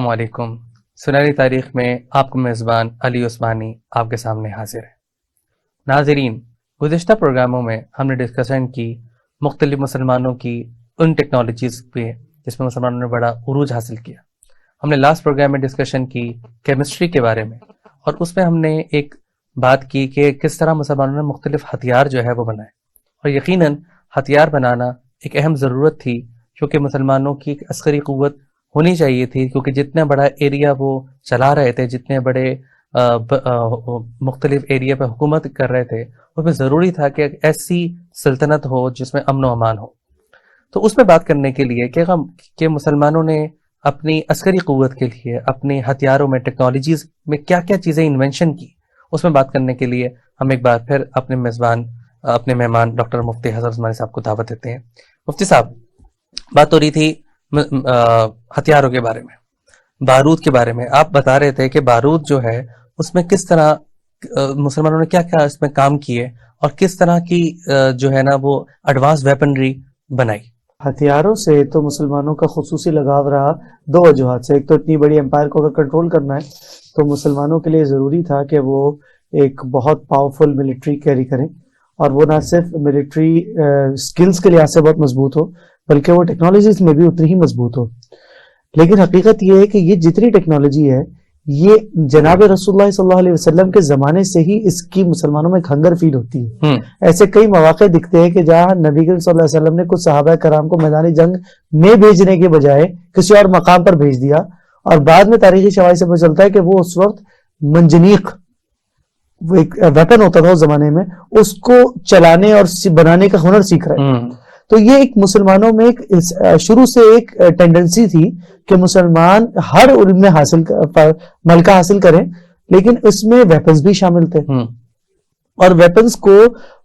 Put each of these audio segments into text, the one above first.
السلام علیکم. سنہری تاریخ میں آپ کا میزبان علی عثمانی آپ کے سامنے حاضر ہے. ناظرین، گزشتہ پروگراموں میں ہم نے ڈسکشن کی مختلف مسلمانوں کی ان ٹیکنالوجیز پہ جس میں مسلمانوں نے بڑا عروج حاصل کیا. ہم نے لاسٹ پروگرام میں ڈسکشن کی کیمسٹری کے بارے میں، اور اس میں ہم نے ایک بات کی کہ کس طرح مسلمانوں نے مختلف ہتھیار جو ہے وہ بنائے، اور یقیناً ہتھیار بنانا ایک اہم ضرورت تھی کیونکہ مسلمانوں کی ایک عسکری قوت ہونی چاہیے تھی، کیونکہ جتنا بڑا ایریا وہ چلا رہے تھے، جتنے بڑے مختلف ایریا پہ حکومت کر رہے تھے، اس میں ضروری تھا کہ ایک ایسی سلطنت ہو جس میں امن و امان ہو. تو اس میں بات کرنے کے لیے کہ مسلمانوں نے اپنی عسکری قوت کے لیے اپنے ہتھیاروں میں، ٹیکنالوجیز میں کیا کیا چیزیں انوینشن کی، اس میں بات کرنے کے لیے ہم ایک بار پھر اپنے مہمان ڈاکٹر مفتی حسن عثمانی صاحب کو دعوت دیتے ہیں. مفتی صاحب، بات ہو رہی تھی ہتھیاروں کے بارے میں، بارود کے بارے میں. آپ بتا رہے تھے کہ بارود جو ہے اس میں کس طرح مسلمانوں نے کیا کیا اس میں کام کیے اور کس طرح کی جو ہے نا وہ ایڈوانس ویپنری بنائی. ہتھیاروں سے تو مسلمانوں کا خصوصی لگاؤ رہا دو وجوہات سے. ایک تو اتنی بڑی امپائر کو اگر کنٹرول کرنا ہے تو مسلمانوں کے لیے ضروری تھا کہ وہ ایک بہت پاورفل ملٹری کیری کریں، اور وہ نہ صرف ملٹری سکلز کے لحاظ سے بہت مضبوط ہو بلکہ وہ ٹیکنالوجیز میں بھی اتنی ہی مضبوط ہو. لیکن حقیقت یہ ہے کہ یہ جتنی ٹیکنالوجی ہے یہ جناب رسول اللہ صلی اللہ علیہ وسلم کے زمانے سے ہی اس کی مسلمانوں میں ہنگر فیل ہوتی ہے. ایسے کئی مواقع دکھتے ہیں کہ جہاں نبی کریم صلی اللہ علیہ وسلم نے کچھ صحابہ کرام کو میدان جنگ میں بھیجنے کے بجائے کسی اور مقام پر بھیج دیا، اور بعد میں تاریخی شواہد سے پتہ چلتا ہے کہ وہ اس وقت منجنیق، وہ ایک ویپن ہوتا تھا اس زمانے میں، اس کو چلانے اور بنانے کا ہنر سیکھ رہے ہیں. تو یہ ایک مسلمانوں میں ایک شروع سے ایک ٹینڈنسی تھی کہ مسلمان ہر علم میں ملکہ حاصل کریں، لیکن اس میں ویپنز بھی شامل تھے. اور ویپنز کو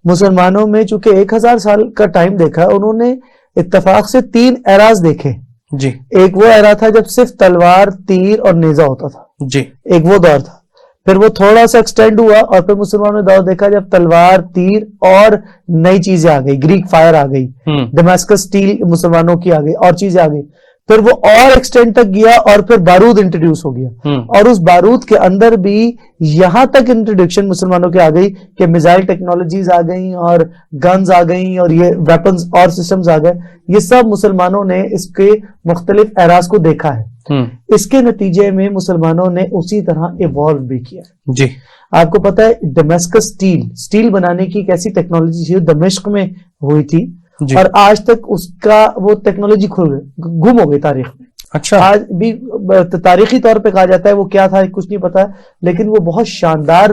مسلمانوں میں چونکہ 1000 سال کا ٹائم دیکھا، انہوں نے اتفاق سے 3 ایراز دیکھے. جی. ایک وہ ایرا تھا جب صرف تلوار، تیر اور نیزہ ہوتا تھا. جی. ایک وہ دور تھا. پھر وہ تھوڑا سا ایکسٹینڈ ہوا اور پھر مسلمانوں نے دور دیکھا جب تلوار، تیر اور نئی چیزیں آ گئی، گریک فائر آ گئی، ڈیماسکس اسٹیل مسلمانوں کی آ گئی، اور چیزیں آ گئی. پھر وہ اور ایکسٹینڈ تک گیا اور پھر بارود انٹروڈیوس ہو گیا، اور اس بارود کے اندر بھی یہاں تک انٹروڈکشن مسلمانوں کی آ گئی کہ میزائل ٹیکنالوجیز آ گئیں اور گنز آ گئیں اور یہ ویپنز اور سسٹمز آ گئے. یہ سب مسلمانوں نے اس کے مختلف ایراز کو دیکھا ہے. اس کے نتیجے میں مسلمانوں نے اسی طرح ایوالو بھی کیا. جی. آپ کو پتا ہے ڈیماسکس اسٹیل بنانے کی ایک ایسی ٹیکنالوجی تھی دمشق میں ہوئی تھی، اور آج تک اس کا وہ ٹیکنالوجی گم ہو گئی تاریخ میں. اچھا. آج بھی تاریخی طور پہ کہا جاتا ہے وہ کیا تھا کچھ نہیں پتا، لیکن وہ بہت شاندار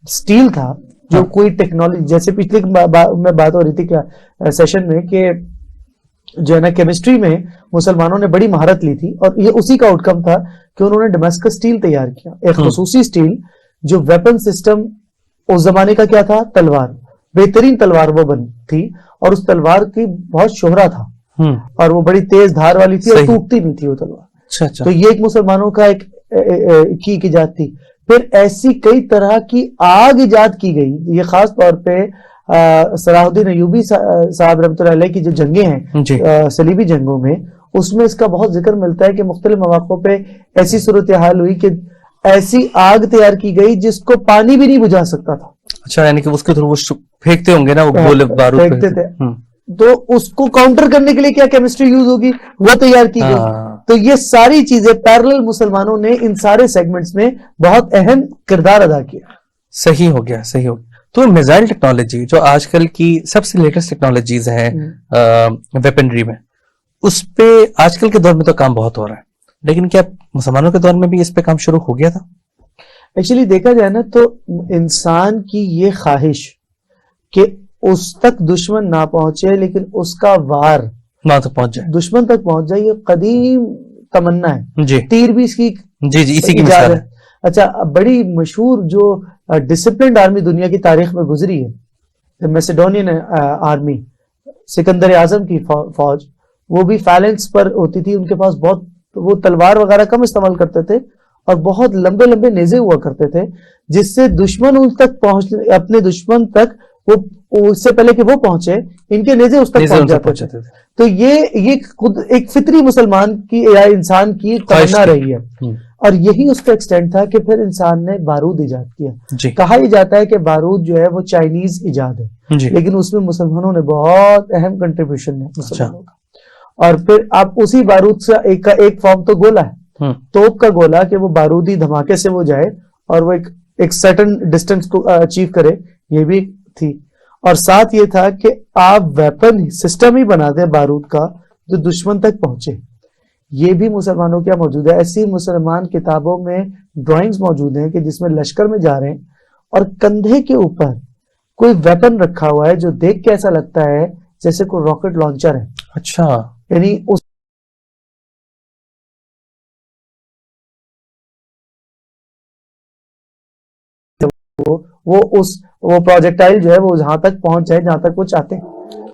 اسٹیل تھا جو کوئی ٹیکنالوجی، جیسے پچھلی میں بات ہو رہی تھی کیا سیشن میں کہ جو ہے نا کیمسٹری میں مسلمانوں نے بڑی مہارت لی تھی، اور یہ اسی کا آؤٹ کم تھا کہ انہوں نے ڈیماسکس اسٹیل تیار کیا، ایک خصوصی اسٹیل جو ویپن سسٹم. اس زمانے کا کیا تھا؟ تلوار. بہترین تلوار وہ بن تھی، اور اس تلوار کی بہت شہرہ تھا، اور وہ بڑی تیز دھار والی تھی اور ٹوٹتی نہیں تھی وہ تلوار. تو یہ ایک مسلمانوں کا ایک کی ایجاد تھی. پھر ایسی کئی طرح کی آگ ایجاد کی گئی. یہ خاص طور پہ صلاح الدین ایوبی صاحب رحمۃ اللہ علیہ کی جو جنگیں ہیں صلیبی جنگوں میں، اس میں اس کا بہت ذکر ملتا ہے کہ مختلف مواقع پہ ایسی صورتحال ہوئی کہ ایسی آگ تیار کی گئی جس کو پانی بھی نہیں بجھا سکتا تھا. اچھا، یعنی کہ اس کے تھرو وہ پھینکتے ہوں گے نا، وہ گولے بارود پھینکتے تھے. تو اس کو کاؤنٹر کرنے کے لیے کیا کیمسٹری یوز ہوگی، وہ تیار کی گئی. تو یہ ساری چیزیں پیرلل مسلمانوں نے ان سارے سیگمنٹس میں بہت اہم کردار ادا کیا. صحیح ہو گیا. تو میزائل ٹیکنالوجی جو آج کل کی سب سے لیٹسٹ ٹیکنالوجیز ہیں ویپنری میں، اس پہ آج کل کے دور میں تو کام بہت ہو رہا ہے، لیکن کیا مسلمانوں کے دور میں بھی اس پہ کام شروع ہو گیا تھا؟ ایکچولی دیکھا جائے نا تو انسان کی یہ خواہش کہ اس تک دشمن نہ پہنچے لیکن اس کا وار دشمن تک پہنچ جائے، یہ قدیم تمنا ہے. جی. تیر بھی اس کی اسی کی مثال ہے. اچھا، بڑی مشہور جو ڈسپلنڈ آرمی دنیا کی تاریخ میں گزری ہے، میسیڈونین آرمی، سکندر اعظم کی فوج، وہ بھی فیلنس پر ہوتی تھی. ان کے پاس بہت، وہ تلوار وغیرہ کم استعمال کرتے تھے اور بہت لمبے لمبے نیزے ہوا کرتے تھے، جس سے دشمن ان تک اپنے دشمن تک اس سے پہلے کہ وہ پہنچے ان کے نیزے اس تک پہنچ جاتے تھے. تو یہ خود ایک فطری مسلمان کی یا انسان کی تمنا رہی ہے, اور یہی اس کا ایکسٹینڈ تھا کہ پھر انسان نے بارود ایجاد کیا. کہا ہی جاتا ہے کہ بارود جو ہے وہ چائنیز ایجاد ہے, لیکن اس میں مسلمانوں نے بہت اہم کنٹریبیوشن ہے مسلمانوں کا. اور پھر آپ اسی بارود سے ایک فارم تو گولا ہے, توپ کا گولا, کہ وہ بارودی دھماکے سے وہ جائے اور وہ ایک سرٹن ڈسٹینس کو اچیو کرے, یہ بھی تھی. اور ساتھ یہ تھا کہ آپ ویپن سسٹم ہی بنا دیں بارود کا جو دشمن تک پہنچے. یہ بھی مسلمانوں کیا موجود ہے, ایسی مسلمان کتابوں میں ڈرائنگز موجود ہیں کہ جس میں لشکر میں جا رہے ہیں اور کندھے کے اوپر کوئی ویپن رکھا ہوا ہے جو دیکھ کے ایسا لگتا ہے جیسے کوئی راکٹ لانچر ہے. اچھا, یعنی اس وہ پروجیکٹائل جو ہے وہ جہاں تک پہنچ جائے جہاں تک وہ چاہتے ہیں.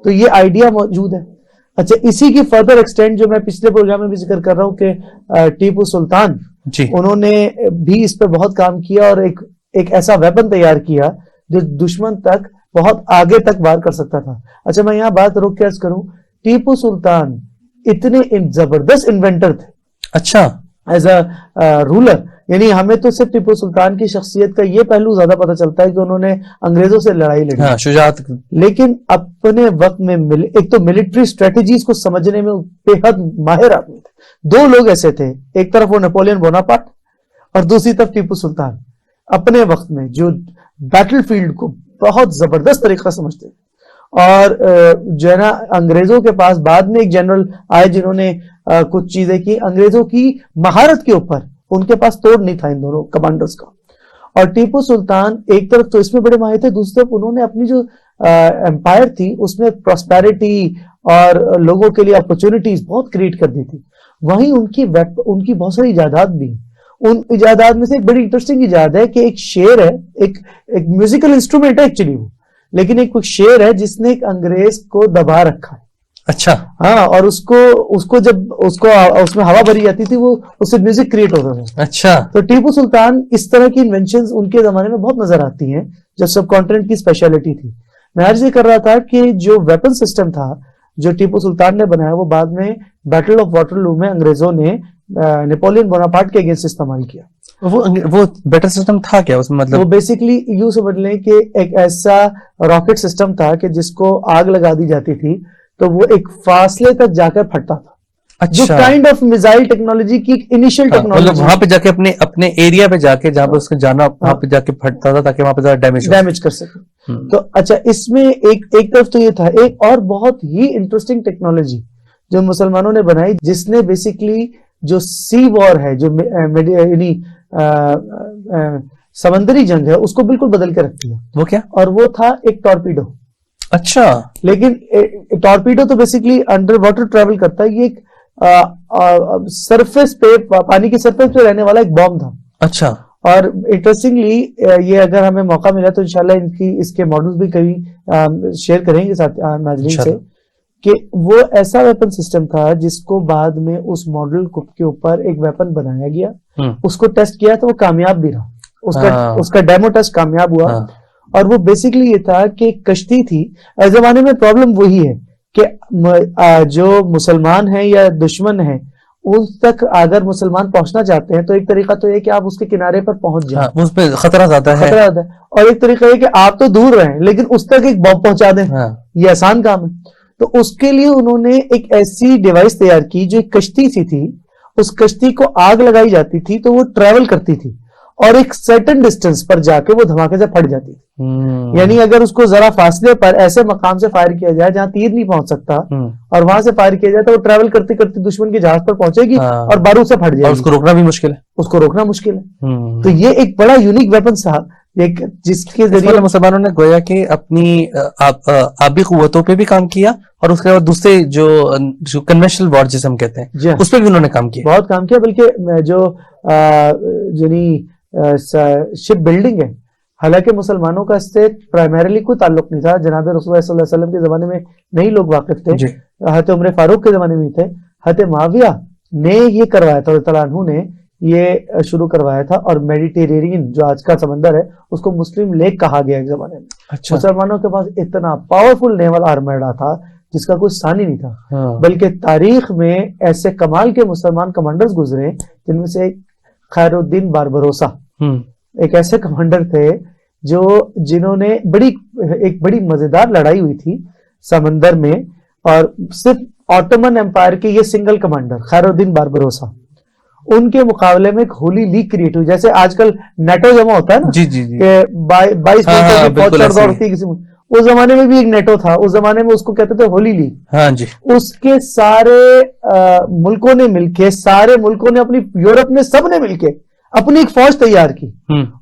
تو یہ آئیڈیا موجود ہے. اچھا, اسی کی فردر ایکسٹینڈ جو میں پچھلے پروگرام میں بھی ذکر کر رہا ہوں کہ ٹیپو سلطان انہوں نے بھی اس پہ بہت کام کیا اور ایک ایسا ویپن تیار کیا جو دشمن تک بہت آگے تک وار کر سکتا تھا. اچھا, میں یہاں بات روک کے عرض کروں, ٹیپو سلطان اتنے زبردست انوینٹر تھے. اچھا, ایز اے رولر, یعنی ہمیں تو صرف ٹیپو سلطان کی شخصیت کا یہ پہلو زیادہ پتہ چلتا ہے کہ انہوں نے انگریزوں سے لڑائی لڑی, شجاعت, لیکن اپنے وقت میں ایک تو ملٹری اسٹریٹجیز کو سمجھنے میں بے حد ماہر آدمی تھے. دو لوگ ایسے تھے, ایک طرف وہ نیپولین بوناپارٹ اور دوسری طرف ٹیپو سلطان, اپنے وقت میں جو بیٹل فیلڈ کو بہت زبردست طریقہ سمجھتے تھے. اور جو ہے نا انگریزوں کے پاس بعد میں ایک جنرل آئے جنہوں نے کچھ چیزیں کی, انگریزوں کی مہارت کے اوپر ان کے پاس توڑ نہیں تھا ان دونوں کمانڈرز کا. اور ٹیپو سلطان ایک طرف تو اس میں بڑے ماہر تھے, دوسری طرف انہوں نے اپنی جو امپائر تھی اس میں پراسپیرٹی اور لوگوں کے لیے اپرچونٹیز بہت کریٹ کر دی تھی. وہیں ان کی بہت ساری ایجادات بھی, ان ایجادات میں سے ایک بڑی انٹرسٹنگ ایجاد ہے کہ ایک شعر ہے, ایک میوزیکل انسٹرومنٹ ہے ایکچولی وہ, لیکن ایک شعر ہے جس نے ایک انگریز کو دبا رکھا ہے. اچھا, ہاں, اور اس کو جب اس میں ہوا بھری جاتی تھی وہ اس سے میوزک کریٹ ہوتا تھا. اچھا, تو ٹیپو سلطان اس طرح کی انوینشنز ان کے زمانے میں بہت نظر آتی ہیں جو سب کانٹیننٹ کی اسپیشلٹی تھی. میں عرض یہ کر رہا تھا کہ جو ویپن سسٹم تھا جو ٹیپو سلطان نے بنایا وہ بعد میں بیٹل آف واٹرلو میں انگریزوں نے نیپولین بوناپارٹ کے اگینسٹ استعمال کیا. وہ بیٹل سسٹم تھا کیا اس میں, مطلب وہ بیسیکلی یوں سمجھ لیں کہ ایک ایسا راکٹ سسٹم تھا کہ جس کو آگ لگا دی جاتی تھی تو وہ ایک فاصلے تک جا کر پھٹتا تھا. جو کائنڈ آف میزائل ٹیکنالوجی کی انیشیل ٹیکنالوجی, وہاں پہ جا کے اپنے ایریا پہ جا کے جہاں پہ اس کو جانا وہاں پہ جا کے پھٹتا تھا تاکہ وہاں پہ ڈیمیج کر سکے. تو اچھا, اس میں ایک طرف تو یہ تھا. ایک اور بہت ہی انٹرسٹنگ ٹیکنالوجی جو مسلمانوں نے بنائی جس نے بیسیکلی جو سی وار ہے, جو یعنی سمندری جنگ ہے, اس کو بالکل بدل کے رکھ دیا. وہ کیا؟ اور وہ تھا ایک ٹارپیڈو. اچھا, لیکن ٹارپیڈو تو بیسیکلی انڈر واٹر ٹریول کرتا ہے. یہ ایک سرفیس پہ, پانی کی سرفیس پہ رہنے والا ایک بام تھا. اچھا, اور انٹرسٹنگلی یہ اگر ہمیں موقع ملا تو انشاءاللہ اس کے ماڈلز بھی کبھی شیئر کریں گے ساتھ ناظرین سے, کہ وہ ایسا ویپن سسٹم تھا جس کو بعد میں اس ماڈل کے اوپر ایک ویپن بنایا گیا, اس کو ٹیسٹ کیا تو وہ کامیاب بھی رہا. اس کا ڈیمو ٹیسٹ کامیاب ہوا. اور وہ بیسیکلی یہ تھا کہ کشتی تھی. اس زمانے میں پرابلم وہی ہے کہ جو مسلمان ہیں یا دشمن ہیں ان تک اگر مسلمان پہنچنا چاہتے ہیں تو ایک طریقہ تو یہ کہ آپ اس کے کنارے پر پہنچ جائیں, اس پہ خطرہ زیادہ ہے. اور ایک طریقہ یہ کہ آپ تو دور رہیں لیکن اس تک ایک بم پہنچا دیں. یہ آسان کام ہے. تو اس کے لیے انہوں نے ایک ایسی ڈیوائس تیار کی جو ایک کشتی سی تھی. اس کشتی کو آگ لگائی جاتی تھی تو وہ ٹریول کرتی تھی اور ایک سرٹن ڈسٹینس پر جا کے وہ دھماکے سے پھٹ جاتی تھی. یعنی اگر اس کو ذرا فاصلے پر ایسے مقام سے فائر کیا جائے جہاں تیر نہیں پہنچ سکتا اور وہاں سے فائر کیا جائے تو وہ ٹریول کرتے کرتے دشمن کے جہاز پر پہنچے گی اور بارود سے پھٹ جائے گی. اس کو روکنا بھی مشکل ہے. اس کو روکنا مشکل ہے. تو یہ ایک بڑا یونیک ویپن تھا جس کے ذریعے مسلمانوں نے گویا کہ اپنی آبی قوتوں پہ بھی کام کیا اور اس کے بعد دوسرے جو کنونشنل وار جسے ہم کہتے ہیں اس پہ بھی انہوں نے کام کیا, بہت کام کیا. بلکہ جو شپ بلڈنگ ہے, حالانکہ مسلمانوں کا اس سے پرائمریلی کوئی تعلق نہیں تھا. جناب رسول اللہ صلی اللہ علیہ وسلم کے زمانے میں نہیں لوگ واقف تھے, حضرت عمر فاروق کے زمانے میں تھے. حضرت معاویہ نے یہ کروایا تھا اللہ تعالیٰ عنہ نے یہ شروع کروایا تھا. اور میڈیٹیرینین جو آج کا سمندر ہے اس کو مسلم لیک کہا گیا ایک زمانے میں. اچھا. مسلمانوں کے پاس اتنا پاورفل نیول آرمر تھا جس کا کوئی ثانی نہیں تھا, بلکہ تاریخ میں ایسے کمال کے مسلمان کمانڈرز گزرے جن میں سے خیر الدین باربروسا ایک ایسے کمانڈر تھے جنہوں نے ایک بڑی مزیدار لڑائی ہوئی تھی سمندر میں, اور صرف آٹومن امپائر کے یہ سنگل کمانڈر خیر الدین باربروسا, ان کے مقابلے میں ایک ہولی لیگ کریٹ ہوئی, جیسے آج کل نیٹو جمع ہوتا ہے نا کہ 22 ملکوں کی فوج چڑھ دوڑتی کسی میں, اس زمانے میں بھی ایک نیٹو تھا. اس زمانے میں اس کو کہتے تھے ہولی لیگ. ہاں جی. اس کے سارے ملکوں نے مل کے, سارے ملکوں نے اپنی, یورپ نے سب نے مل کے اپنی ایک فوج تیار کی.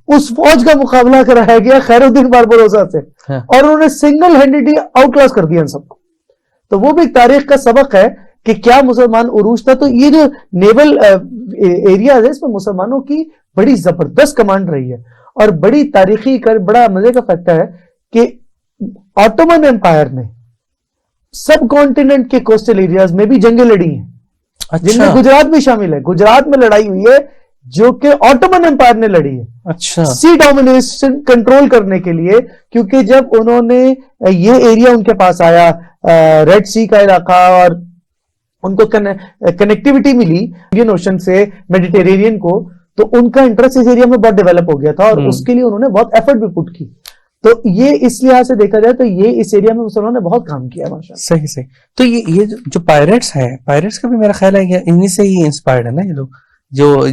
اس فوج کا مقابلہ کرایا گیا خیر الدین باربروسا سے, اور انہوں نے سنگل ہینڈیڈلی آؤٹ کلاس کر دیا ان سب کو. تو وہ بھی ایک تاریخ کا سبق ہے کہ کیا مسلمان عروج تھا. تو یہ جو نیول ایریاز ہے اس میں مسلمانوں کی بڑی زبردست کمانڈ رہی ہے, اور بڑی تاریخی بڑا مزے کا فیکٹر ہے کہ آٹومن امپائر نے سب کانٹیننٹ کے کوسٹل ایریاز میں بھی جنگیں لڑی ہیں, جن میں گجرات بھی شامل ہے. گجرات میں لڑائی ہوئی ہے جو کہ آٹومن امپائر نے لڑی ہے. اچھا. سی ڈومینیشن کنٹرول کرنے کے لیے, کیونکہ جب انہوں نے یہ ایریا ان کے پاس آیا, ریڈ سی کا علاقہ, اور ان کو کنیکٹیوٹی ملی انڈین اوشن سے میڈیٹیرینین کو, تو ان کا انٹرسٹ اس ایریا میں بہت ڈیولپ ہو گیا تھا, اور اس کے لیے انہوں نے بہت ایفرٹ بھی پٹ کی. تو یہ اس لحاظ سے دیکھا جائے تو یہ اس ایریا میں مسلمانوں نے بہت کام کیا ماشاءاللہ. صحیح. تو یہ جو پائریٹس ہیں, پائریٹس کا بھی میرا خیال ہے کہ انہی سے ہی انسپائرڈ ہے نا یہ لوگ,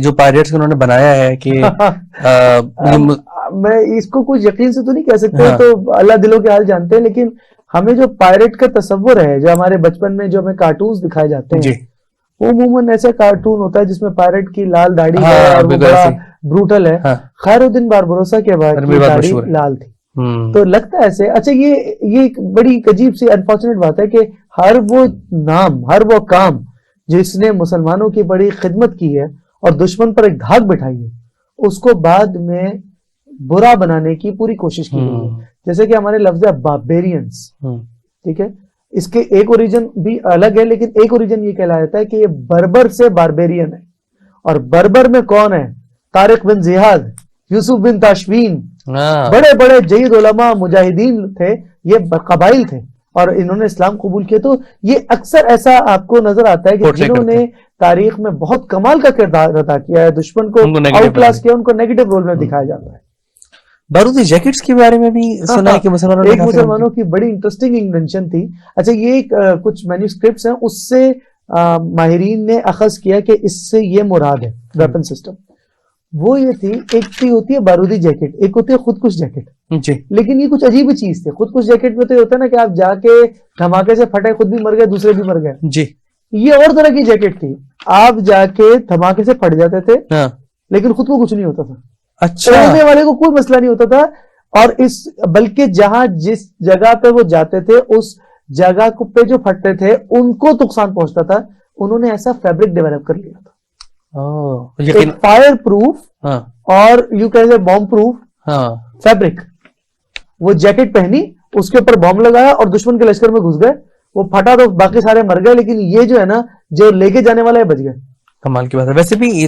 جو پائریٹس انہوں نے بنایا ہے کہ میں اس کو کچھ یقین سے تو نہیں کہہ سکتے, تو اللہ دلوں کے حال جانتے ہیں, لیکن ہمیں جو پائریٹ کا تصور ہے, جو ہمارے بچپن میں جو ہمیں کارٹونز دکھائے جاتے ہیں, وہ عموماً ایسے کارٹون ہوتا ہے جس میں پائریٹ کی لال داڑھی ہے اور وہ بڑا بروٹل ہے. خیر الدین باربروسا کے بعد کی داڑھی لال تھی, تو لگتا ہے ایسے. اچھا, یہ ایک بڑی عجیب سی انفارچونیٹ بات ہے کہ ہر وہ نام, ہر وہ کام جس نے مسلمانوں کی بڑی خدمت کی ہے اور دشمن پر ایک دھاگ بٹھائی ہے, اس کو بعد میں برا بنانے کی پوری کوشش کی گئی ہے. جیسے کہ ہمارے لفظ ہے باربیرینز, ٹھیک ہے, اس کے ایک اوریجن بھی الگ ہے, لیکن ایک اوریجن یہ کہلایا جاتا ہے کہ یہ بربر سے باربیرین ہے. اور بربر میں کون ہے؟ طارق بن زیاد, یوسف بن تاشفین, بڑے بڑے جید علماء مجاہدین تھے, یہ قبائل تھے, اور انہوں نے اسلام قبول کیا. تو یہ اکثر ایسا آپ کو نظر آتا ہے کہ جنہوں نے تاریخ میں بہت کمال کا کردار ادا کیا ہے, دشمن کو آؤٹ کلاس کیا, ان کو نیگیٹو رول میں دکھایا جاتا ہے. بارودی جیکٹس کے بارے میں بھی سنا ہے کہ مسلمانوں کی بڑی انٹرسٹنگ انوینشن تھی. اچھا, یہ کچھ مینیوسکرپٹس ہیں, اس سے ماہرین نے اخذ کیا کہ اس سے یہ مراد ہے ویپن سسٹم. وہ یہ تھی, ایک تھی ہوتی ہے بارودی جیکٹ, ایک ہوتی ہے خودکش جیکٹ. جی. لیکن یہ کچھ عجیب چیز تھی. خودکش جیکٹ میں تو یہ ہوتا ہے نا کہ آپ جا کے دھماکے سے پھٹے, خود بھی مر گئے, دوسرے بھی مر گئے. جی. یہ اور طرح کی جیکٹ تھی, آپ جا کے دھماکے سے پھٹ جاتے تھے, لیکن خود کو کچھ نہیں ہوتا تھا. اچھا. اڑنے والے کو کوئی مسئلہ نہیں ہوتا تھا, اور بلکہ جہاں جس جگہ پہ وہ جاتے تھے اس جگہ پہ جو پھٹتے تھے ان کو نقصان پہنچتا تھا. انہوں نے ایسا فیبرک ڈیولپ کر لیا تھا, فائر پروف اور یو کہہ بومب پروف فیبرک. وہ جیکٹ پہنی, اس کے اوپر بومب لگایا اور دشمن کے لشکر میں گھس گئے, وہ پھٹا تو باقی سارے مر گئے, لیکن یہ جو ہے نا جو لے کے جانے والا ہے بچ گئے. کمال کی بات ہے. ویسے بھی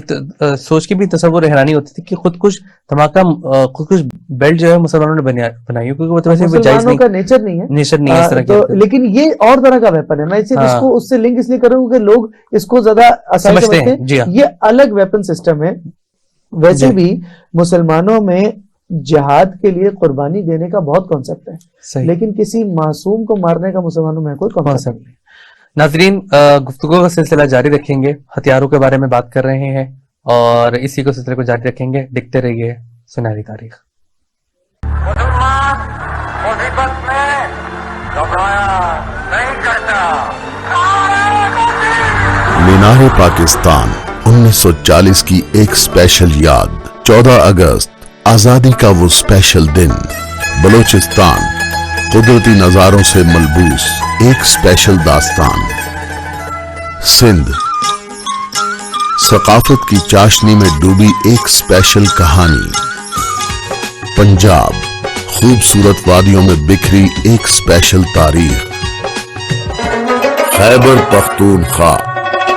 سوچ کے بھی تصور حیرانی ہوتی تھی کہ خودکش دھماکہ, خودکش بیلٹ جو ہے مسلمانوں نے بنائی, کیونکہ وہ تو ویسے مسلمانوں کا نیچر نہیں ہے اس طرح کی. لیکن یہ اور طرح کا ویپن ہے. میں اس سے لنک اس لیے کروں کہ لوگ اس کو زیادہ آسان سمجھتے ہیں. یہ الگ ویپن سسٹم ہے. ویسے بھی مسلمانوں میں جہاد کے لیے قربانی دینے کا بہت کانسیپٹ ہے, لیکن کسی معصوم کو مارنے کا مسلمانوں میں کوئی کانسیپٹ نہیں. ناظرین, گفتگو کا سلسلہ جاری رکھیں گے, ہتھیاروں کے بارے میں بات کر رہے ہیں, اور اسی کو سلسلے کو جاری رکھیں گے. دیکھتے رہیے سنہری تاریخ. مسلمان مصیبت میں گھبرایا نہیں کرتا. مینار پاکستان 1940 کی ایک اسپیشل یاد. 14 اگست آزادی کا وہ اسپیشل دن. بلوچستان قدرتی نظاروں سے ملبوس ایک اسپیشل داستان. سندھ ثقافت کی چاشنی میں ڈوبی ایک اسپیشل کہانی. پنجاب خوبصورت وادیوں میں بکھری ایک اسپیشل تاریخ. خیبر پختونخوا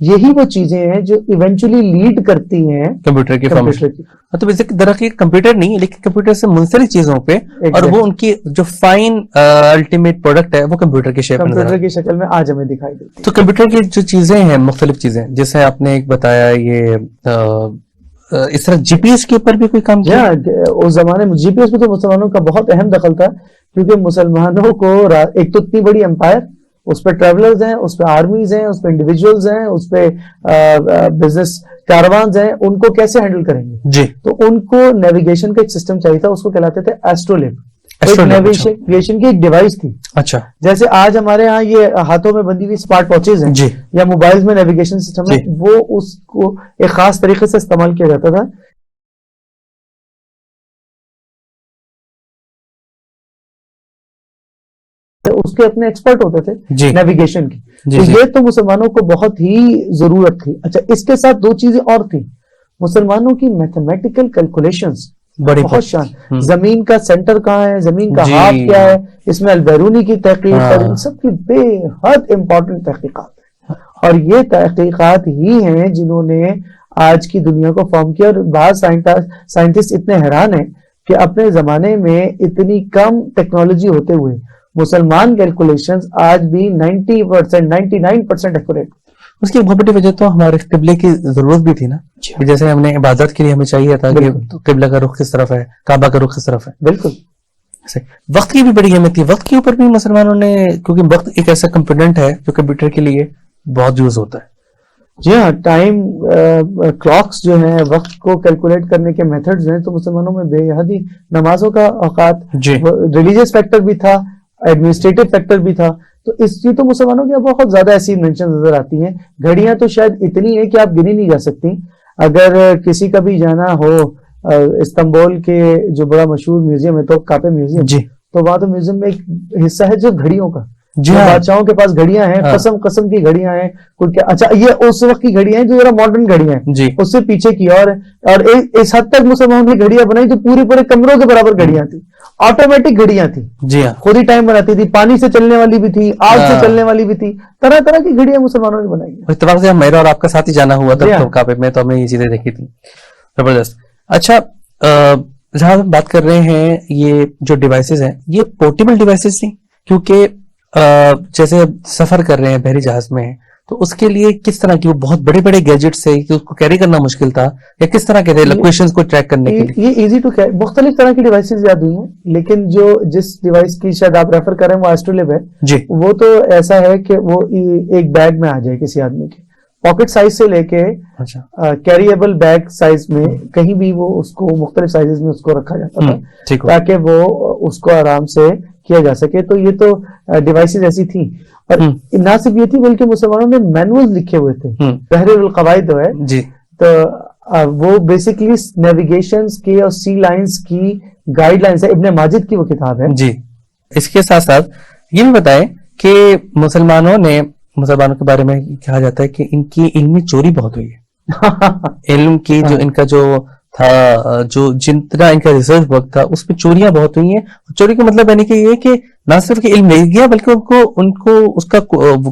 یہی وہ چیزیں ہیں جو ایونچولی لیڈ کرتی ہیں کمپیوٹر کی کمپیوٹر کی. مطلب اس درخت کمپیوٹر نہیں ہے لیکن کمپیوٹر سے منسلک چیزوں پہ اور وہ ان کی جو فائن الٹیمیٹ پروڈکٹ ہے وہ کمپیوٹر کی شکل کمپیوٹر کی شکل میں آج ہمیں دکھائی دیتی ہے. تو کمپیوٹر کی جو چیزیں ہیں مختلف چیزیں جیسے آپ نے ایک بتایا یہ اس طرح جی پی ایس کے اوپر بھی کوئی کام کیا؟ اس زمانے میں جی پی ایس میں تو مسلمانوں کا بہت اہم دخل تھا کیونکہ مسلمانوں کو ایک تو اتنی بڑی امپائر، اس پہ ٹریولرز ہیں، اس پہ آرمیز ہیں، اس پہ انڈیویجولز ہیں، اس پہ بزنس کاروانز ہیں، ان کو کیسے ہینڈل کریں گے؟ جی تو ان کو نیویگیشن کا ایک سسٹم چاہیے تھا، اس کو کہلاتے تھے ایسٹرولب. نیویگیشن کی ایک ڈیوائس تھی. اچھا. جیسے آج ہمارے ہاں یہ ہاتھوں میں بندی ہوئی اسمارٹ واچز ہیں جی یا موبائل میں نیویگیشن سسٹم ہے، وہ اس کو ایک خاص طریقے سے استعمال کیا جاتا تھا. اس کے اپنے ایکسپرٹ ہوتے تھے نیویگیشن کی. یہ تو مسلمانوں کو بہت ہی ضرورت تھی. اچھا، اس کے ساتھ دو چیزیں اور تھیں. مسلمانوں کی میتھمیٹیکل کیلکولیشنز بہت شان. زمین کا سینٹر کہاں ہے، زمین کا ہاف کیا ہے، اس میں البیرونی کی تحقیق اور ان سب کی بے حد امپورٹنٹ تحقیقات ہیں. اور یہ تحقیقات ہی ہیں جنہوں نے آج کی دنیا کو فارم کیا. اور بعض سائنٹسٹ اتنے حیران ہیں کہ اپنے زمانے میں اتنی کم ٹیکنالوجی ہوتے ہوئے مسلمان کیلکولیشنز آج بھی 90%، 99% ایکوریٹ. اس کی بہت بڑی وجہ تو ہمارے قبلے کی ضرورت بھی تھی نا. جیسے ہم نے عبادت کے لیے ہمیں چاہیے تھا کہ قبلہ کا رخ کس طرف ہے، کعبہ کا رخ کس طرف ہے. بالکل. وقت کی بھی بڑی اہمیت تھی. وقت کے اوپر بھی مسلمانوں نے، کیونکہ وقت ایک ایسا کمپوننٹ ہے جو کمپیوٹر کے لیے بہت یوز ہوتا ہے. جی ہاں، ٹائم کلاکس جو ہیں، وقت کو کیلکولیٹ کرنے کے میتھڈز ہیں، تو مسلمانوں میں بے حد ہی نمازوں کا اوقات، ریلیجیس فیکٹر بھی تھا، ایڈمنسٹریٹو فیکٹر بھی تھا. تو اس کی تو مسلمانوں کی بہت زیادہ ایسی انوینشن نظر آتی ہیں. گھڑیاں تو شاید اتنی ہیں کہ آپ گنی نہیں جا سکتی. اگر کسی کا بھی جانا ہو استنبول کے جو بڑا مشہور میوزیم ہے تو کاپے میوزیم، تو وہاں تو میوزیم میں ایک حصہ ہے جو گھڑیوں کا. بادشاہوں کے پاس گھڑیاں ہیں، قسم کی گھڑیاں ہیں. اچھا، یہ اس وقت کی گھڑیاں ہیں جو ذرا ماڈرن گھڑیاں ہیں، اس سے پیچھے کی اور اس حد تک مسلمانوں نے گھڑیاں بنائی جو پورے کمروں کے برابر گھڑیاں تھیں. آٹومیٹک گھڑیاں تھیں، خود ہی ٹائم بناتی تھی. پانی سے چلنے والی بھی تھی، آگ سے چلنے والی بھی تھی. طرح طرح کی گھڑیاں مسلمانوں نے بنائی. اتفاق سے میرا اور آپ کا ساتھ ہی جانا ہوا تھا کعبے میں، تو ہم نے یہ چیزیں دیکھی تھی. زبردست. اچھا، جہاں ہم بات کر رہے ہیں یہ جو ڈیوائسز ہیں یہ پورٹیبل ڈیوائسز تھیں، کیونکہ جیسے سفر کر رہے ہیں بحری جہاز میں تو اس کے لیے کس طرح کی وہ بہت بڑے بڑے گیجٹس سے اس کو کیری کرنا مشکل تھا، یا کس طرح کے تھے لوکیشنز کو ٹریک کرنے کے لیے؟ یہ ایزی ٹو کیری، مختلف طرح کی ڈیوائسز یاد ہوئی ہیں. لیکن جس ڈیوائس کی شاید آپ ریفر کر رہے ہیں وہ ایسٹرولب ہے. جی، وہ تو ایسا ہے کہ وہ ایک بیگ میں آ جائے کسی آدمی کے پاکٹ سائز سے لے کے کیریبل بیگ سائز میں کہیں بھی وہ اس کو مختلف سائزز میں اس کو رکھا جاتا تھا تاکہ وہ اس کو آرام سے کیا جا سکے. تو یہ تو ڈیوائسز ایسی تھیں. اور نہ صرف یہ تھی بلکہ مسلمانوں نے مینوز لکھے ہوئے تھے. تحریر القواعد ہے جی، تو وہ بیسیکلی نیویگیشنز کی اور سی لائنز کی گائیڈ لائنز ہے. ابن ماجد کی وہ کتاب ہے. جی. اس کے ساتھ ساتھ یہ بھی بتائیں کہ مسلمانوں کے بارے میں کہا جاتا ہے کہ ان کی علمی چوری بہت ہوئی ہے. علم کی جو ان کا جو تھا، جو جتنا ان کا ریسرچ ورک تھا اس میں چوریاں بہت ہوئی ہیں. چوری کا مطلب یعنی کہ یہ کہ نہ صرف کہ علم نہیں گیا بلکہ ان کو اس کا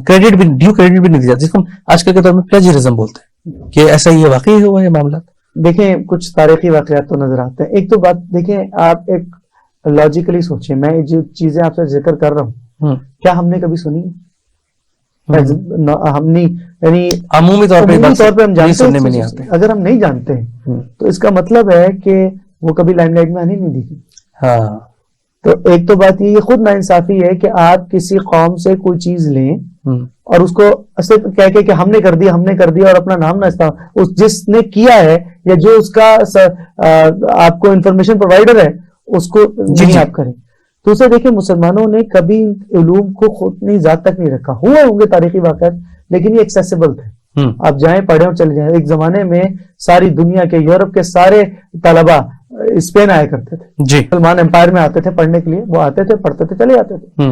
کریڈٹ بھی، ڈیو کریڈٹ بھی نہیں دیا، جس کو آج کل کے دور میں پلیجرزم بولتے ہیں. کہ ایسا یہ واقعی ہوا ہے معاملات؟ دیکھیں، کچھ تاریخی واقعات تو نظر آتے ہیں. ایک تو بات دیکھیں، آپ ایک لاجیکلی سوچیں، میں جو چیزیں آپ سے ذکر کر رہا ہوں کیا ہم نے کبھی سنی ہے؟ ہم نہیں، یعنی عمومی طور پہ ہم جانتے ہیں. اگر ہم نہیں جانتے ہیں تو اس کا مطلب ہے کہ وہ کبھی لائم لائٹ میں آنے نہیں دیکھی. ہاں. تو ایک تو بات یہ خود ناانصافی ہے کہ آپ کسی قوم سے کوئی چیز لیں اور اس کو صرف کہہ کے کہ ہم نے کر دیا اور اپنا نام نہ استعمال، جس نے کیا ہے یا جو اس کا آپ کو انفارمیشن پرووائڈر ہے اس کو نہیں آپ کریں. دوسرا دیکھیں، مسلمانوں نے کبھی علوم کو خود اپنی ذات تک نہیں رکھا. ہوئے ہوں گے تاریخی واقعات لیکن یہ ایکسیسیبل تھے. آپ جائیں، پڑھیں اور چلے جائیں. ایک زمانے میں ساری دنیا کے، یورپ کے سارے طلبا اسپین آیا کرتے تھے. جی، سلمان امپائر میں آتے تھے پڑھنے کے لیے. وہ آتے تھے، پڑھتے تھے، چلے جاتے تھے.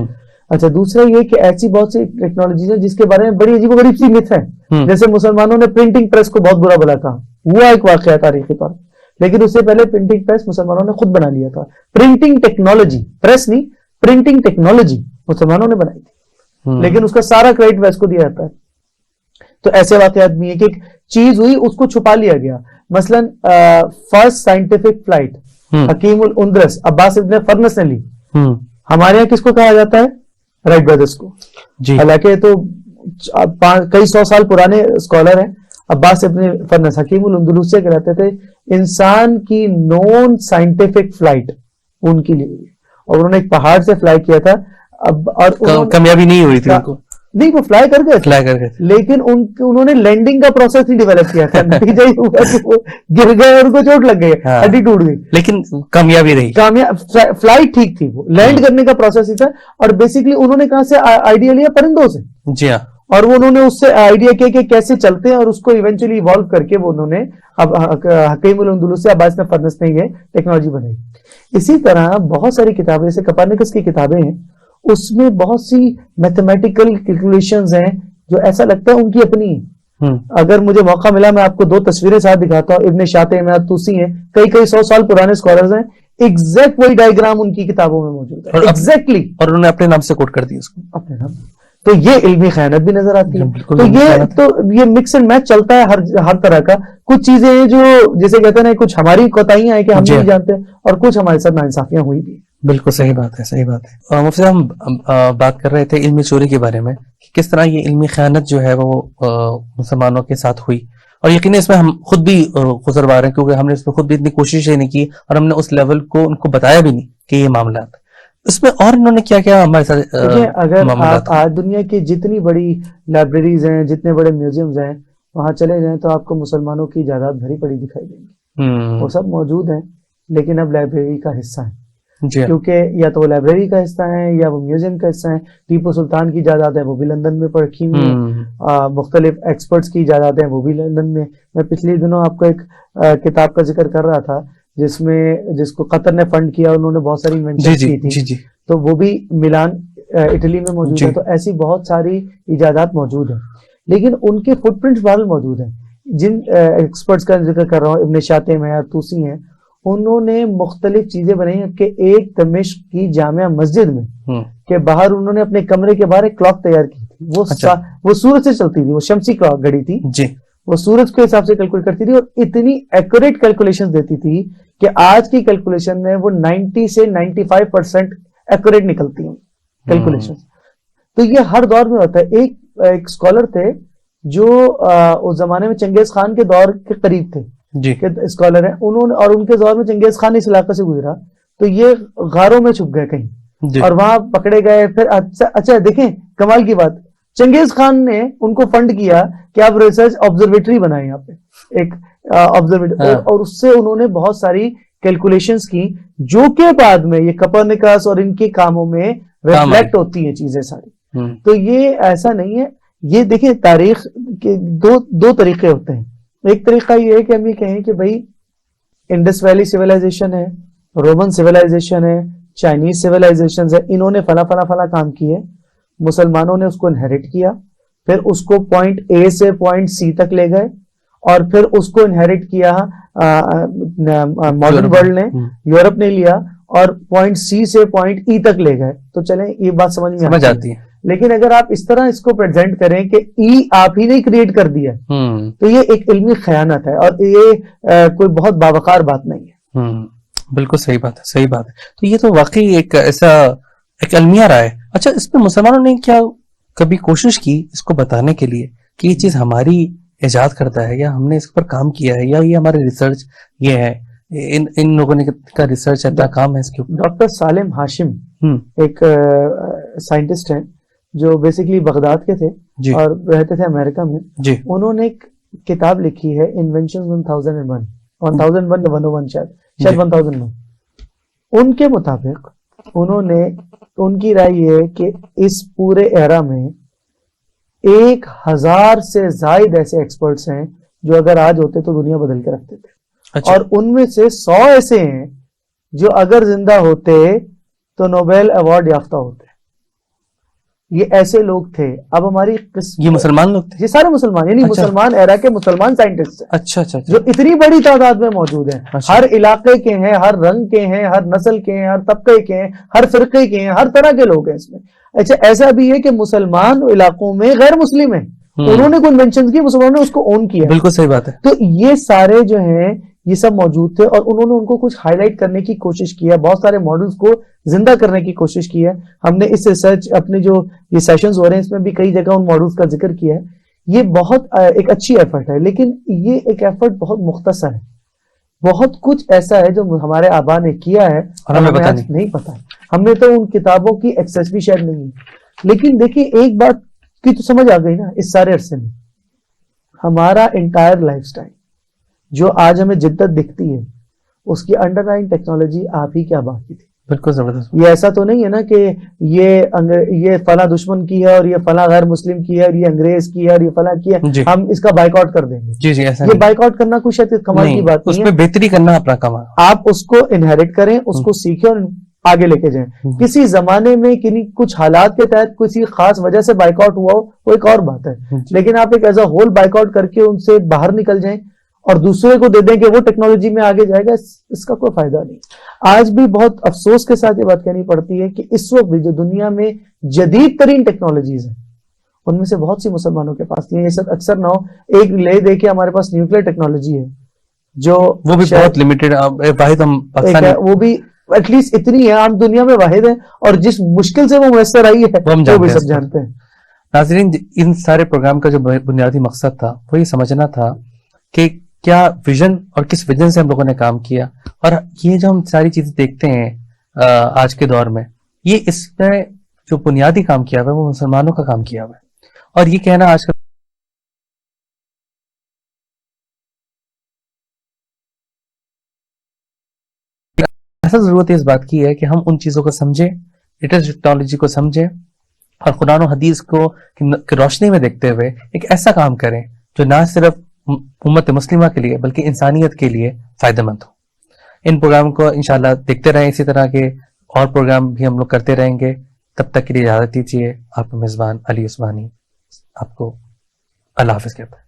اچھا، دوسرا یہ کہ ایسی بہت سی ٹیکنالوجیز ہیں جس کے بارے میں بڑی عجیب و غریب سی مت ہے. جیسے مسلمانوں نے پرنٹنگ پریس کو بہت برا بلا کہا، ہوا ایک واقعہ تاریخی طور، لیکن اس سے پہلے پرنٹنگ پریس مسلمانوں نے خود بنا لیا تھا. پرنٹنگ ٹیکنالوجی، پریس نہیں، پرنٹنگ ٹیکنالوجی مسلمانوں نے بنائی تھی، لیکن اس کا سارا کریڈٹ ویسٹ کو دیا جاتا ہے. تو ایسے واقعات بھی ہیں کہ ایک چیز ہوئی اس کو چھپا لیا گیا. مثلاً فرسٹ سائنٹیفک فلائٹ حکیم الاندرس عباس ابن فرنس نے لی. ہمارے یہاں کس کو کہا جاتا ہے؟ رائٹ برادرز کو. حالانکہ تو کئی سو سال پرانے اسکالر ہیں. عباس ابن فرنس حکیم الاندلسیہ کہلاتے تھے. انسان کی نون سائنٹیفک فلائٹ ان کی لی ہوئی اور انہوں نے ایک پہاڑ سے فلائی کیا تھا. اور کامیابی نہیں ہوئی تھی ان کو. نہیں وہ فلائی کر گئے لیکن انہوں نے لینڈنگ کا پروسیس نہیں ڈیولپ کیا تھا. نتیجہ یہ ہوا کہ وہ گر گئے اور ان کو چوٹ لگ گئی, ہڈی ٹوٹ گئی, لیکن کامیابی رہی. فلائٹ ٹھیک تھی, وہ لینڈ کرنے کا پروسیس ہی تھا. اور بیسکلی انہوں نے کہاں سے آئیڈیا لیا؟ پرندوں سے. جی ہاں. اور وہ انہوں نے اس سے آئیڈیا کیا کہ کیسے چلتے ہیں اور اس کو ایونچولی ایوالو کر کے وہ انہوں نے اب حکیم الاندلس سے عباس نے فرنس نے یہ ٹیکنالوجی بنائی. اسی طرح بہت ساری کتابیں جیسے کپرنیکس کی کتابیں ہیں, اس میں بہت سی میتھمیٹیکل کیلکولیشنز ہیں جو ایسا لگتا ہے ان کی اپنی ہیں. اگر مجھے موقع ملا میں آپ کو 2 تصویریں ساتھ دکھاتا ہوں. ابن شاطر میں توسی ہیں, کئی 100 سال پرانے اسکالرز ہیں. ایگزیکٹ وہی ڈائیگرام ان کی کتابوں میں موجود ہے ایگزیکٹلی, اور انہوں نے اپنے نام سے کوٹ کر دی اس کو اپنے نام. تو یہ علمی خیانت بھی نظر آتی ہے. تو یہ مکس اینڈ میچ چلتا ہے ہر طرح کا. کچھ چیزیں ہیں جو جیسے کہتے ہیں نا, کچھ ہماری کوتاہیاں ہیں کہ ہم نہیں جانتے, اور کچھ ہمارے ساتھ ناانصافیاں ہوئی بھی. بالکل صحیح بات ہے, صحیح بات ہے. مفتی ہم بات کر رہے تھے علمی چوری کے بارے میں, کہ کس طرح یہ علمی خیانت جو ہے وہ مسلمانوں کے ساتھ ہوئی, اور یقیناً اس میں ہم خود بھی گزروا رہے ہیں کیونکہ ہم نے اس میں خود بھی اتنی کوشش نہیں کی اور ہم نے اس لیول کو ان کو بتایا بھی نہیں کہ یہ معاملات اس میں. اور انہوں نے کیا کیا ہمارے ساتھ اگر آپ آج دنیا کی جتنی بڑی لائبریریز ہیں, جتنے بڑے میوزیمز ہیں, وہاں چلے جائیں تو آپ کو مسلمانوں کی جائیداد بھری پڑی دکھائی دیں گی. وہ سب موجود ہیں لیکن اب لائبریری کا حصہ ہیں. کیونکہ یا تو وہ لائبریری کا حصہ ہیں یا وہ میوزیم کا حصہ ہیں. ٹیپو سلطان کی جائیداد ہے وہ بھی لندن میں رکھی ہوئی ہے. مختلف ایکسپرٹس کی جائیداد ہیں وہ بھی لندن میں. میں پچھلے دنوں آپ کو ایک کتاب کا ذکر کر رہا تھا جس کو قطر نے فنڈ کیا, انہوں نے بہت ساری انوینشن کی تھی, تو وہ بھی ملان اٹلی میں موجود ہے. تو ایسی بہت ساری ایجادات موجود ہیں لیکن ان کے فٹ پرنٹس بہرحال موجود ہیں. جن ایکسپرٹس کا ذکر کر رہا ہوں, ابن شاطر ہیں, توسی ہیں, انہوں نے مختلف چیزیں بنائی ہیں. کہ ایک دمشق کی جامع مسجد میں کہ باہر انہوں نے اپنے کمرے کے باہر ایک کلاک تیار کی تھی. وہ سورج سے چلتی تھی, وہ شمسی کلاک گھڑی تھی. وہ سورج کے حساب سے کیلکولیٹ کرتی تھی اور اتنی ایکوریٹ کیلکولیشن دیتی تھی کہ آج کی کیلکولیشن میں وہ 90 سے 95% ایکوریٹ نکلتی ہیں کیلکولیشن. تو یہ ہر دور میں ہوتا ہے. ایک اسکالر تھے جو اس زمانے میں چنگیز خان کے دور کے قریب تھے, اسکالر ہیں انہوں نے, اور ان کے دور میں چنگیز خان اس علاقے سے گزرا تو یہ غاروں میں چھپ گئے کہیں اور وہاں پکڑے گئے. پھر اچھا دیکھیں کمال کی بات, چنگیز خان نے ان کو فنڈ کیا کہ آپ ریسرچ آبزرویٹری بنائیں یہاں پہ ایک آبزرویٹری, اور اس سے انہوں نے بہت ساری کیلکولیشنز کی جو کہ بعد میں یہ کپرنیکس اور ان کے کاموں میں ریفلیکٹ ہوتی ہیں چیزیں ساری. تو یہ ایسا نہیں ہے. یہ دیکھیں تاریخ کے دو طریقے ہوتے ہیں. ایک طریقہ یہ ہے کہ ہم یہ کہیں کہ بھائی انڈس ویلی سیولائزیشن ہے, رومن سیولائزیشن ہے, چائنیز سیولائزیشن ہے, انہوں نے فلاں کام کیے, مسلمانوں نے اس کو انہیریٹ کیا, پھر اس کو پوائنٹ اے سے پوائنٹ سی تک لے گئے, اور پھر اس کو انہیریٹ کیا ماڈرن ورلڈ نے, یورپ نے لیا اور پوائنٹ سی سے پوائنٹ ای تک لے گئے. تو چلیں یہ بات سمجھ میں آتی ہے. لیکن اگر آپ اس طرح اس کو پریزنٹ کریں کہ ای آپ ہی نے کریٹ کر دیا تو یہ ایک علمی خیانت ہے اور یہ کوئی بہت باوقار بات نہیں ہے. بالکل صحیح بات ہے, صحیح بات ہے. تو یہ تو واقعی ایک ایسا ایک المیہ رہا ہے. اچھا اس میں مسلمانوں نے کیا کبھی کوشش کی اس کو بتانے کے لیے کہ یہ چیز ہماری ایجاد کرتا ہے یا ہم نے اس پر کام کیا ہے یا یہ ہمارے ریسرچ یہ ہے, ان لوگوں نے کا ریسرچ ہے, کام ہے اس کے اوپر؟ ڈاکٹر سالم ہاشم ایک سائنٹسٹ ہیں جو بیسیکلی بغداد کے تھے اور رہتے تھے امریکہ میں. انہوں نے ایک کتاب لکھی ہے انوینشن 1001 شاید 1001. ان کے مطابق ان کی رائے یہ ہے کہ اس پورے ایرا میں 1000 سے زائد ایسے ایکسپرٹس ہیں جو اگر آج ہوتے تو دنیا بدل کے رکھتے تھے. اور ان میں سے 100 ایسے ہیں جو اگر زندہ ہوتے تو نوبیل ایوارڈ یافتہ ہوتے. یہ ایسے لوگ تھے. اب ہماری یہ مسلمان لوگ تھے, یہ سارے مسلمان, یعنی مسلمان ایرا کے مسلمان سائنٹسٹ ہیں. اچھا جو اتنی بڑی تعداد میں موجود ہیں, ہر علاقے کے ہیں, ہر رنگ کے ہیں, ہر نسل کے ہیں, ہر طبقے کے ہیں, ہر فرقے کے ہیں, ہر طرح کے لوگ ہیں اس میں. اچھا ایسا بھی ہے کہ مسلمان علاقوں میں غیر مسلم ہیں, انہوں نے کوئی انوینشن کی، مسلمانوں نے اس کو اون کیا. بالکل صحیح بات ہے. تو یہ سارے جو ہیں یہ سب موجود تھے، اور انہوں نے ان کو کچھ ہائی لائٹ کرنے کی کوشش کی ہے، بہت سارے ماڈلز کو زندہ کرنے کی کوشش کی ہے. ہم نے اس ریسرچ اپنے جو یہ سیشنز ہو رہے ہیں اس میں بھی کئی جگہ ان ماڈلز کا ذکر کیا ہے. یہ بہت ایک اچھی ایفرٹ ہے، لیکن یہ ایک ایفرٹ بہت مختصر ہے. بہت کچھ ایسا ہے جو ہمارے آبا نے کیا ہے اور ہمیں آج نہیں پتا ہے. ہم نے تو ان کتابوں کی ایکسیس بھی شاید نہیں ہے. لیکن دیکھیں ایک بات کی تو سمجھ آ گئی نا اس سارے عرصے میں، ہمارا انٹائر لائف سٹائل جو آج ہمیں جدت دکھتی ہے اس کی انڈر لائن ٹیکنالوجی آپ ہی کیا باقی تھی. بالکل زبردست. یہ ایسا تو نہیں ہے نا کہ یہ فلاں دشمن کی ہے اور یہ فلاں غیر مسلم کی ہے اور یہ انگریز کی ہے اور یہ فلاں کی ہے، ہم اس کا بائیک آؤٹ کر دیں گے. جی ایسا یہ بائیک آؤٹ کرنا کچھ کمال کی بات نہیں ہے. اس میں بہتری کرنا اپنا کام ہے. آپ اس کو انہیریٹ کریں، اس کو سیکھیں اور آگے لے کے جائیں. کسی زمانے میں کچھ حالات کے تحت کسی خاص وجہ سے بائیک آؤٹ ہوا ہو وہ ایک اور بات ہے، لیکن آپ ایک as a whole bike out کر کے ان سے باہر نکل جائیں اور دوسرے کو دے دیں کہ وہ ٹیکنالوجی میں آگے جائے گا، اس کا کوئی فائدہ نہیں. آج بھی بہت افسوس کے ساتھ یہ بات کہنی پڑتی ہے کہ اس وقت بھی جو دنیا میں جدید ترین ٹیکنالوجیز ہیں ان میں سے بہت سی مسلمانوں کے پاس نہیں ہے. یہ سب اکثر نہ ہو ایک لے دے کے ہمارے پاس نیوکلیر ٹیکنالوجی ہے جو وہ بھی بہت لمیٹڈ، واحد ہم وہ بھی ایٹ لیسٹ اتنی ہے، عام دنیا میں واحد ہے، اور جس مشکل سے وہ میسر آئی ہے وہ بھی سب جانتے ہیں. ناظرین، ان سارے پروگرام کا جو بنیادی مقصد تھا وہ یہ سمجھنا تھا کہ کیا ویژن اور کس ویژن سے ہم لوگوں نے کام کیا، اور یہ جو ہم ساری چیزیں دیکھتے ہیں آج کے دور میں، یہ اس میں جو بنیادی کام کیا ہوا ہے وہ مسلمانوں کا کام کیا ہوا ہے. اور یہ کہنا آج کل ایسا ضرورت ہے اس بات کی ہے کہ ہم ان چیزوں کو سمجھیں، لیٹسٹ ٹیکنالوجی کو سمجھیں، اور قرآن و حدیث کو روشنی میں دیکھتے ہوئے ایک ایسا کام کریں جو نہ صرف امت مسلمہ کے لیے بلکہ انسانیت کے لیے فائدہ مند ہو. ان پروگرام کو انشاءاللہ دیکھتے رہیں، اسی طرح کے اور پروگرام بھی ہم لوگ کرتے رہیں گے. تب تک کے لیے اجازت دیجیے. آپ کا میزبان علی عثمانی آپ کو اللہ حافظ کہتا ہے.